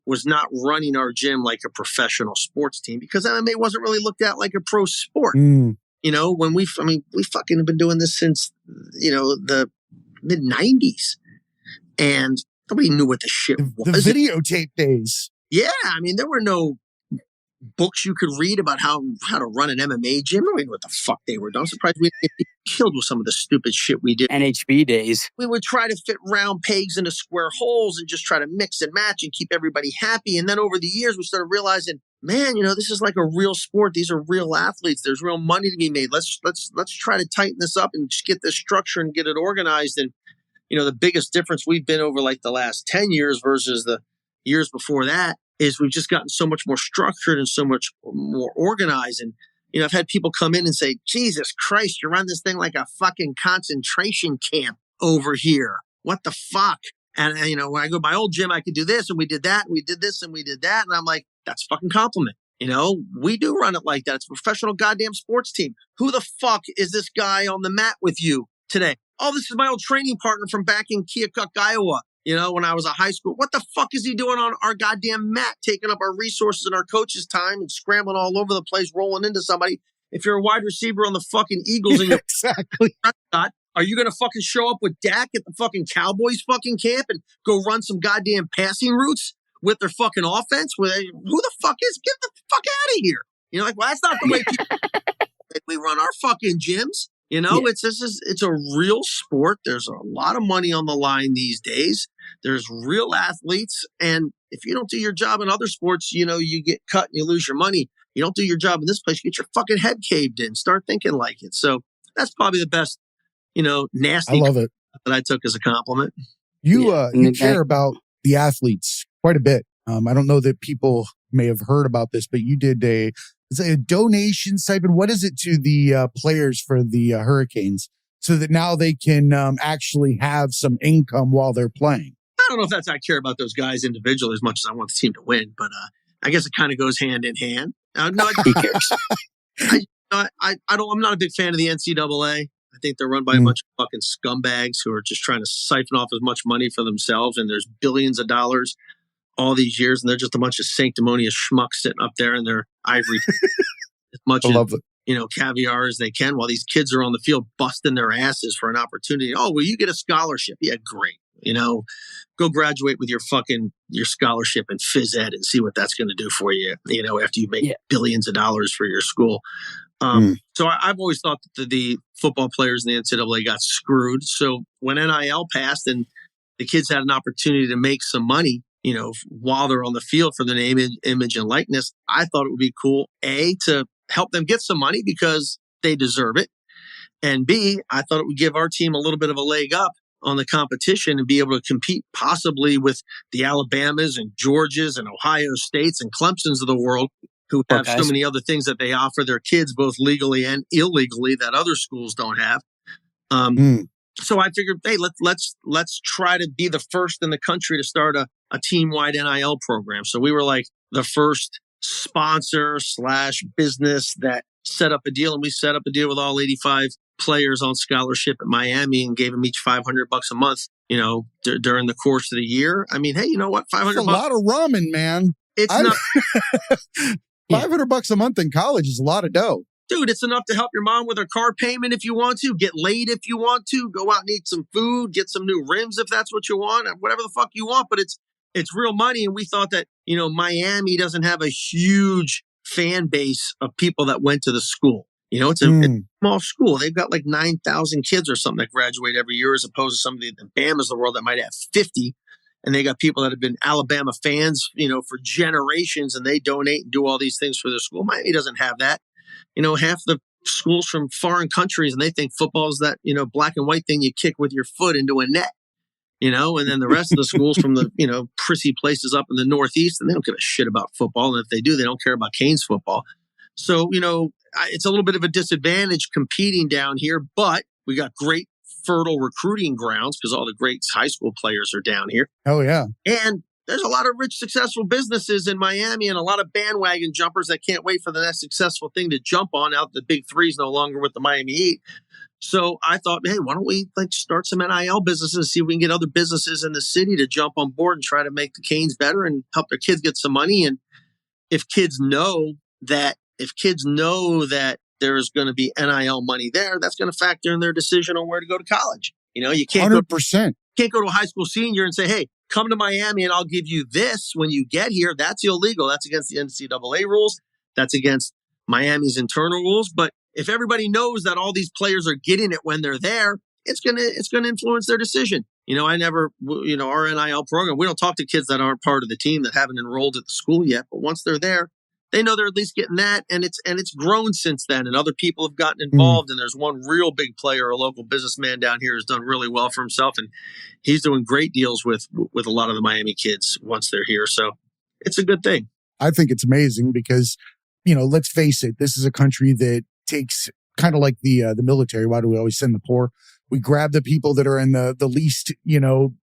was not running our gym like a professional sports team, because MMA wasn't really looked at like a pro sport. When we fucking have been doing this since, the mid 90s, and nobody knew what the shit was. The videotape days. Yeah. There were no books you could read about how to run an MMA gym. I mean, what the fuck they were doing. I'm surprised we didn't get killed with some of the stupid shit we did. NHB days. We would try to fit round pegs into square holes and just try to mix and match and keep everybody happy. And then over the years, we started realizing, man, this is like a real sport. These are real athletes. There's real money to be made. Let's try to tighten this up and just get this structure and get it organized. And, the biggest difference we've been over like the last 10 years versus the years before that is we've just gotten so much more structured and so much more organized. And, I've had people come in and say, Jesus Christ, you run this thing like a fucking concentration camp over here. What the fuck? And, when I go to my old gym, I could do this and we did that and we did this and we did that. And I'm like, that's a fucking compliment. We do run it like that. It's a professional goddamn sports team. Who the fuck is this guy on the mat with you today? Oh, this is my old training partner from back in Keokuk, Iowa. When I was a high school. What the fuck is he doing on our goddamn mat, taking up our resources and our coach's time and scrambling all over the place, rolling into somebody? If you're a wide receiver on the fucking Eagles and you're exactly, are you going to fucking show up with Dak at the fucking Cowboys fucking camp and go run some goddamn passing routes with their fucking offense? Who the fuck is? Get the fuck out of here. Well, that's not the way we run our fucking gyms. It's a real sport. There's a lot of money on the line these days. There's real athletes. And if you don't do your job in other sports, you get cut and you lose your money. You don't do your job in this place, you get your fucking head caved in. Start thinking like it. So that's probably the best, nasty. I love it. That I took as a compliment. You care about the athletes quite a bit. I don't know that people may have heard about this, but you did a donation stipend. What is it to the players for the Hurricanes so that now they can actually have some income while they're playing? I don't know if I care about those guys individually as much as I want the team to win, but I guess it kind of goes hand in hand. No, he cares. I'm not a big fan of the NCAA. I think they're run by a bunch of fucking scumbags who are just trying to siphon off as much money for themselves. And there's billions of dollars all these years, and they're just a bunch of sanctimonious schmucks sitting up there in their ivory as much caviar as they can while these kids are on the field busting their asses for an opportunity. Oh, well, you get a scholarship. Yeah, great. Go graduate with your scholarship in phys ed and see what that's going to do for you, after you make billions of dollars for your school. So I've always thought that the football players in the NCAA got screwed. So when NIL passed and the kids had an opportunity to make some money, while they're on the field for the name, image, and likeness, I thought it would be cool, A, to help them get some money because they deserve it. And B, I thought it would give our team a little bit of a leg up on the competition and be able to compete possibly with the Alabamas and Georgias and Ohio States and Clemsons of the world, who have so many other things that they offer their kids, both legally and illegally, that other schools don't have. So I figured, hey, let's try to be the first in the country to start a team-wide NIL program. So we were like the first sponsor / business that set up a deal, and we set up a deal with all 85 players on scholarship at Miami and gave them each $500 a month, during the course of the year. I mean, hey, you know what? $500 a lot of ramen, man. It's not $500 a month in college is a lot of dough. Dude, it's enough to help your mom with her car payment if you want to, get laid if you want to, go out and eat some food, get some new rims if that's what you want, whatever the fuck you want. But it's real money. And we thought that, Miami doesn't have a huge fan base of people that went to the school. It's a small school. They've got like 9,000 kids or something that graduate every year, as opposed to some of the Bamas of the world that might have 50. And they got people that have been Alabama fans, for generations, and they donate and do all these things for their school. Miami doesn't have that. Half the schools from foreign countries, and they think football is that, black and white thing you kick with your foot into a net, and then the rest of the schools from the, prissy places up in the Northeast, and they don't give a shit about football. And if they do, they don't care about Canes football. So, it's a little bit of a disadvantage competing down here, but we got great fertile recruiting grounds because all the great high school players are down here. Oh, yeah. And there's a lot of rich, successful businesses in Miami and a lot of bandwagon jumpers that can't wait for the next successful thing to jump on. Out the big three's no longer with the Miami Heat. So I thought, hey, why don't we start some NIL businesses and see if we can get other businesses in the city to jump on board and try to make the Canes better and help their kids get some money. And if kids know that there's going to be NIL money there, that's going to factor in their decision on where to go to college. You can't 100%. Can't go to a high school senior and say, hey, come to Miami and I'll give you this when you get here. That's illegal. That's against the NCAA rules. That's against Miami's internal rules. But if everybody knows that all these players are getting it when they're there, it's gonna influence their decision. Our NIL program, we don't talk to kids that aren't part of the team, that haven't enrolled at the school yet. But once they're there, they know they're at least getting that, and it's grown since then. And other people have gotten involved. And there's one real big player, a local businessman down here, who's done really well for himself, and he's doing great deals with a lot of the Miami kids once they're here. So it's a good thing. I think it's amazing because, let's face it, this is a country that takes kind of like the military. Why do we always send the poor? We grab the people that are in the least,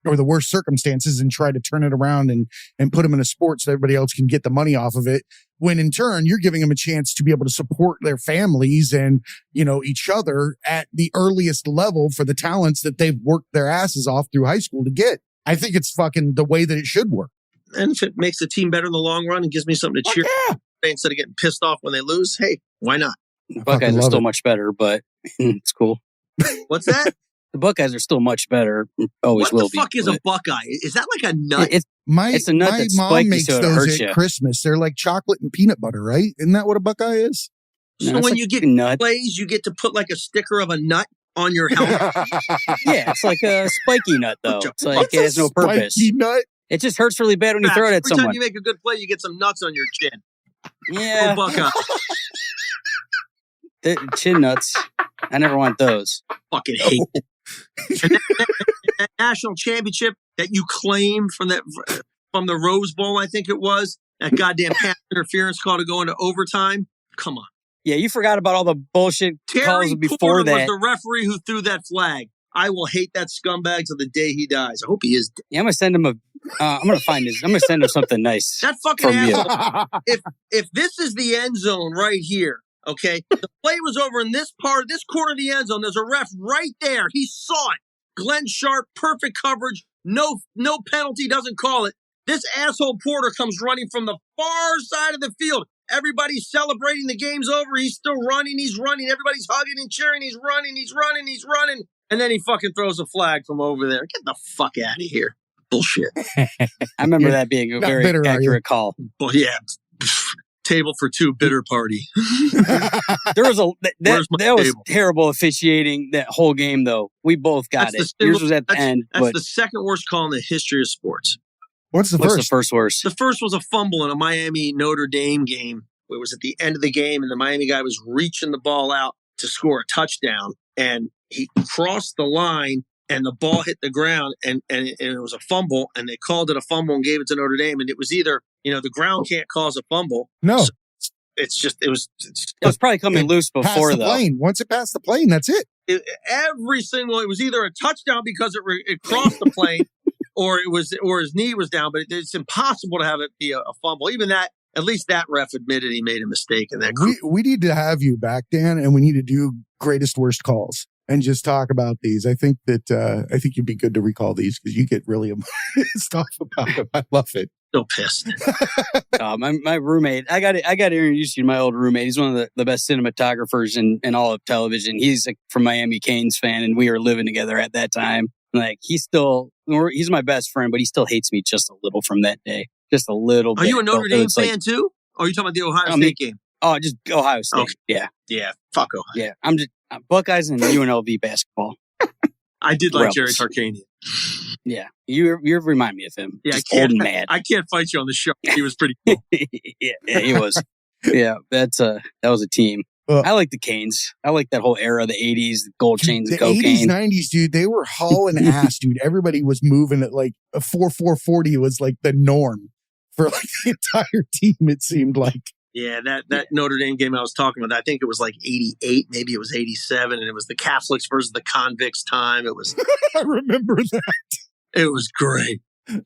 or the worst circumstances and try to turn it around and put them in a sport so everybody else can get the money off of it. When in turn, you're giving them a chance to be able to support their families and, each other at the earliest level for the talents that they've worked their asses off through high school to get. I think it's fucking the way that it should work. And if it makes the team better in the long run and gives me something to cheer instead of getting pissed off when they lose, hey, why not? The Buckeyes are still much better, but it's cool. What's that? The Buckeyes are still much better. Always will be. What the fuck is a Buckeye? Is that like a nut? It's a nut that's mom spiky, makes so it those hurts at you. Christmas. They're like chocolate and peanut butter, right? Isn't that what a Buckeye is? So No, when it's you like get nut. plays, you get to put like a sticker of a nut on your helmet. Yeah, it's like a spiky nut, though. It's like What's it has no purpose. Spiky nut? It just hurts really bad when you throw it at Every someone. time you make a good play, you get some nuts on your chin. Yeah, Oh, Buckeye. the chin nuts. I never want those. Fucking hate it. And that national championship that you claimed from the Rose Bowl, I think it was, that goddamn pass interference call to go into overtime. Come on. Yeah, you forgot about all the bullshit Terry calls before Porter that. was the referee who threw that flag. I will hate that scumbag till the day he dies. I hope he is dead. Yeah, I'm gonna send him I'm gonna find his. I'm gonna send him something nice. That fucking From you. asshole. If this is the end zone right here, okay, the play was over in this corner of the end zone. There's a ref right there. He saw it. Glenn Sharp, perfect coverage. No penalty, doesn't call it. This asshole Porter comes running from the far side of the field. Everybody's celebrating. The game's over. He's still running. He's running. Everybody's hugging and cheering. He's running. And then he fucking throws a flag from over there. Get the fuck out of here. Bullshit. I remember that being a very bitter, accurate call. Well, yeah. Table for two, bitter party. There was that was table? terrible officiating that whole game, though. We both got it. Yours was at the end. That's But the second worst call in the history of sports. What's the what's first? the first worst? The first was a fumble in a Miami Notre Dame game. It was at the end of the game, and the Miami guy was reaching the ball out to score a touchdown, and he crossed the line, and the ball hit the ground, and it was a fumble, and they called it a fumble and gave it to Notre Dame, and it was either, the ground can't cause a fumble. No. it was probably coming loose before, though. Plane. Once it passed the plane, that's it. It was either a touchdown because it crossed the plane or his knee was down, but it's impossible to have it be a fumble. Even that, at least that ref admitted he made a mistake in that. We need to have you back, Dan, and we need to do greatest worst calls and just talk about these. I think you'd be good to recall these because you get really pissed off about it. I love it. So pissed. My roommate, I got to introduce you to my old roommate. He's one of the best cinematographers in all of television. He's from Miami Canes fan, and we were living together at that time. Like he's my best friend, but he still hates me just a little from that day. Just a little bit. Are you a Notre Dame fan too? Or are you talking about the Ohio State game? Oh, just Ohio State. Okay. Yeah. Yeah. Fuck Ohio. Yeah. I'm Buckeyes and UNLV basketball. I did like Jerry Tarkanian. Yeah. You remind me of him. Yeah. Just old and mad. I can't fight you on the show. He was pretty cool. yeah, he was. Yeah. That was a team. I like the Canes. I like that whole era, the 80s, the gold chains, the cocaine. 80s, 90s, dude, they were hauling ass, dude. Everybody was moving at like a 4.40 was like the norm for like the entire team, it seemed like. Yeah, that Notre Dame game I was talking about, I think it was like 88, maybe it was 87, and it was the Catholics versus the convicts time. It was. I remember that. It was great.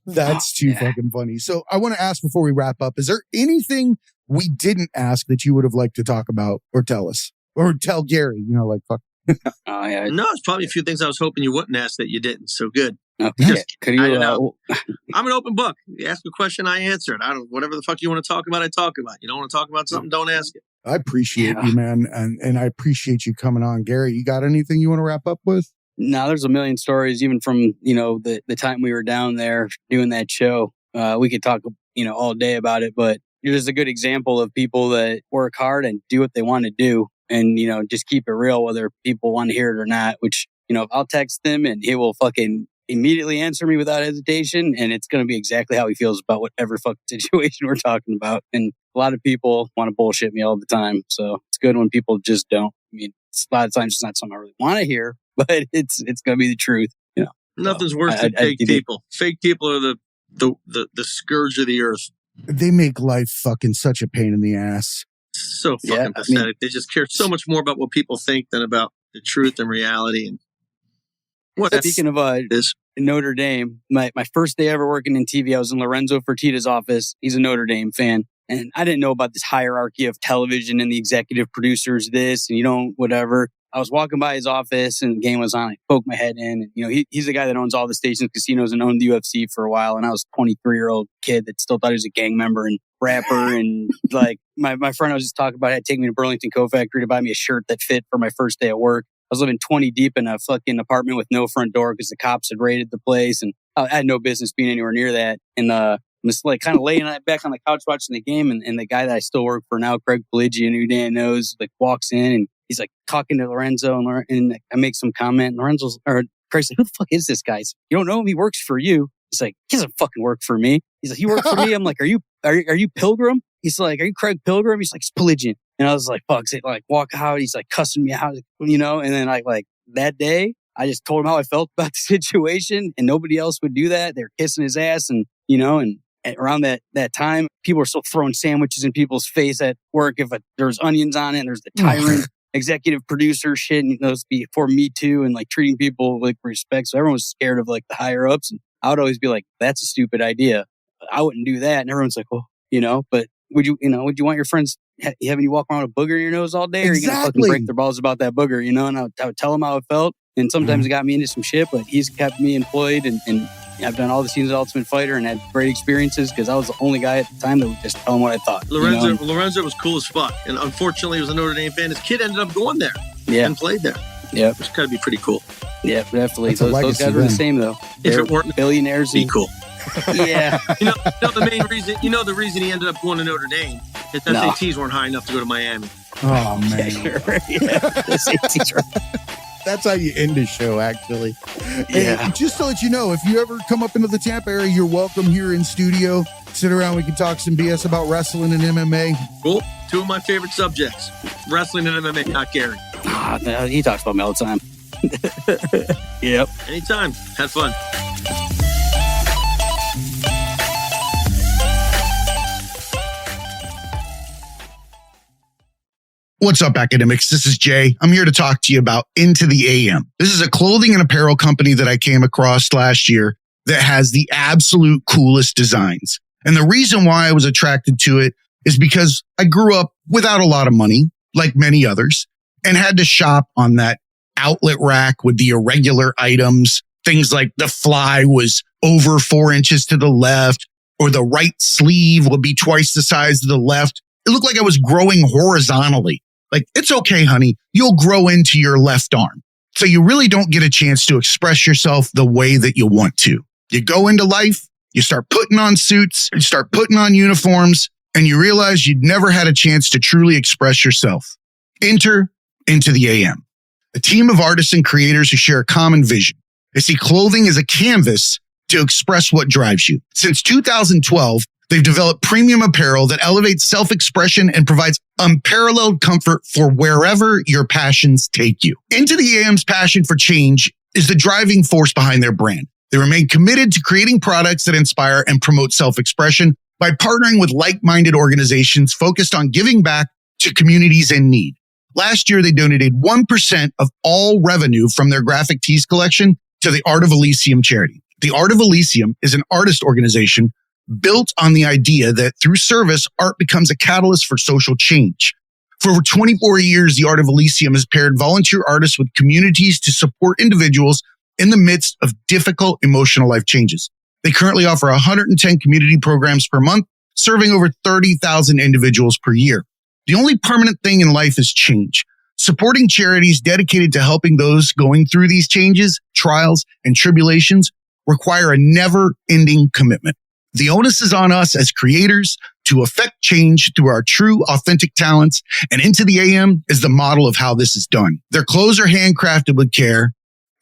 That's too fucking funny. So I want to ask before we wrap up, is there anything we didn't ask that you would have liked to talk about or tell us or tell Gary, like, fuck. Oh, yeah. No, it's probably a few things I was hoping you wouldn't ask that you didn't. So good. Okay. Could you, I'm an open book. You ask a question, I answer it. Whatever the fuck you want to talk about, I talk about. You don't want to talk about something, don't ask it. I appreciate you, man. And I appreciate you coming on. Gary, you got anything you want to wrap up with? No, there's a million stories, even from, the time we were down there doing that show. We could talk, all day about it, but you're just a good example of people that work hard and do what they want to do. And, just keep it real, whether people want to hear it or not, which, I'll text him and he will fucking immediately answer me without hesitation. And it's going to be exactly how he feels about whatever fucking situation we're talking about. And a lot of people want to bullshit me all the time. So it's good when people just don't. I mean, a lot of times it's not something I really want to hear, but it's going to be the truth. Nothing's worse than fake people. Fake people are the scourge of the earth. They make life fucking such a pain in the ass. So fucking pathetic. They just care so much more about what people think than about the truth and reality. And speaking of Notre Dame, my first day ever working in TV, I was in Lorenzo Fertitta's office. He's a Notre Dame fan. And I didn't know about this hierarchy of television and the executive producers, this and whatever. I was walking by his office and the game was on. I poked my head in. And, he's the guy that owns all the stations, casinos, and owned the UFC for a while. And I was a 23-year-old kid that still thought he was a gang member and rapper. And like my friend I was just talking about had taken me to Burlington Coat Factory to buy me a shirt that fit for my first day at work. I was living 20 deep in a fucking apartment with no front door because the cops had raided the place. And I had no business being anywhere near that. And I'm just like kind of laying back on the couch watching the game. And the guy that I still work for now, Craig Pelagian, who Dan knows, like walks in and he's like talking to Lorenzo and I make some comment. Craig's like, who the fuck is this guy? You don't know him? He works for you. He's like, he doesn't fucking work for me. He's like, he works for me. I'm like, are you Pilgrim? He's like, are you Craig Pilgrim? He's like, it's Pelagian. And I was like, fuck, like walk out. He's like cussing me out, and then like that day, I just told him how I felt about the situation and nobody else would do that. They're kissing his ass and around that time, people were still throwing sandwiches in people's face at work. If there's onions on it and there's the tyrant executive producer shit and those before Me Too and like treating people with respect. So everyone was scared of like the higher ups. And I would always be like, that's a stupid idea. I wouldn't do that. And everyone's like, well, but would you want your friends having you walk around with a booger in your nose all day? Or are you going to fucking break their balls about that booger, And I would tell him how it felt. And sometimes it got me into some shit, but he's kept me employed and I've done all the seasons of Ultimate Fighter and had great experiences because I was the only guy at the time that would just tell him what I thought. Lorenzo was cool as fuck. And unfortunately, he was a Notre Dame fan. His kid ended up going there and played there. Yeah. Which got to be pretty cool. Yeah, definitely. Those guys were the same, though. If it weren't billionaires, be cool. Yeah. The main reason, the reason he ended up going to Notre Dame is that SATs weren't high enough to go to Miami. Oh, man. Yeah, the SATs were. That's how you end a show, actually. Yeah. Hey, just to let you know, if you ever come up into the Tampa area, you're welcome here in studio. Sit around, we can talk some BS about wrestling and MMA. Cool. Two of my favorite subjects, wrestling and MMA, not Gary. He talks about me all the time. Yep. Anytime. Have fun. What's up, academics? This is Jay. I'm here to talk to you about Into the AM. This is a clothing and apparel company that I came across last year that has the absolute coolest designs. And the reason why I was attracted to it is because I grew up without a lot of money, like many others, and had to shop on that outlet rack with the irregular items. Things like the fly was over 4 inches to the left, or the right sleeve would be twice the size of the left. It looked like I was growing horizontally. Like, it's okay, honey, you'll grow into your left arm. So you really don't get a chance to express yourself the way that you want to. You go into life, you start putting on suits, you start putting on uniforms, and you realize you'd never had a chance to truly express yourself. Enter Into the AM, a team of artists and creators who share a common vision. They see clothing as a canvas to express what drives you. Since 2012, they've developed premium apparel that elevates self-expression and provides unparalleled comfort for wherever your passions take you. Into the AM's passion for change is the driving force behind their brand. They remain committed to creating products that inspire and promote self-expression by partnering with like-minded organizations focused on giving back to communities in need. Last year, they donated 1% of all revenue from their graphic tees collection to the Art of Elysium charity. The Art of Elysium is an artist organization built on the idea that through service, art becomes a catalyst for social change. For over 24 years, the Art of Elysium has paired volunteer artists with communities to support individuals in the midst of difficult emotional life changes. They currently offer 110 community programs per month, serving over 30,000 individuals per year. The only permanent thing in life is change. Supporting charities dedicated to helping those going through these changes, trials, and tribulations require a never-ending commitment. The onus is on us as creators to affect change through our true, authentic talents, and Into the AM is the model of how this is done. Their clothes are handcrafted with care.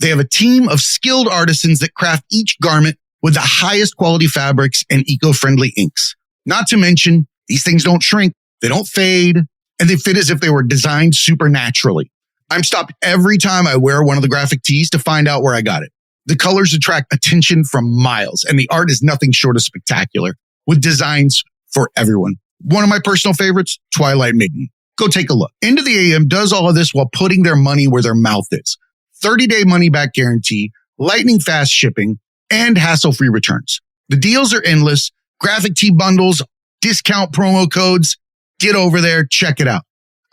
They have a team of skilled artisans that craft each garment with the highest quality fabrics and eco-friendly inks. Not to mention, these things don't shrink, they don't fade, and they fit as if they were designed supernaturally. I'm stopped every time I wear one of the graphic tees to find out where I got it. The colors attract attention from miles, and the art is nothing short of spectacular, with designs for everyone. One of my personal favorites, Twilight Maiden. Go take a look. Into the AM does all of this while putting their money where their mouth is. 30-day money-back guarantee, lightning fast shipping, and hassle-free returns. The deals are endless. Graphic tee bundles, discount promo codes. Get over there, check it out.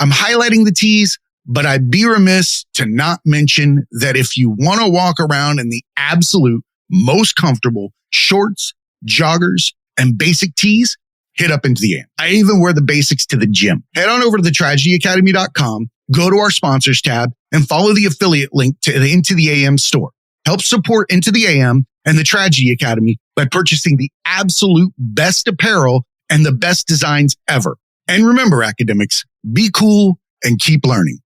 I'm highlighting the tees, but I'd be remiss to not mention that if you want to walk around in the absolute most comfortable shorts, joggers, and basic tees, hit up Into the AM. I even wear the basics to the gym. Head on over to thetragedyacademy.com, go to our sponsors tab, and follow the affiliate link to the Into the AM store. Help support Into the AM and the Tragedy Academy by purchasing the absolute best apparel and the best designs ever. And remember, academics, be cool and keep learning.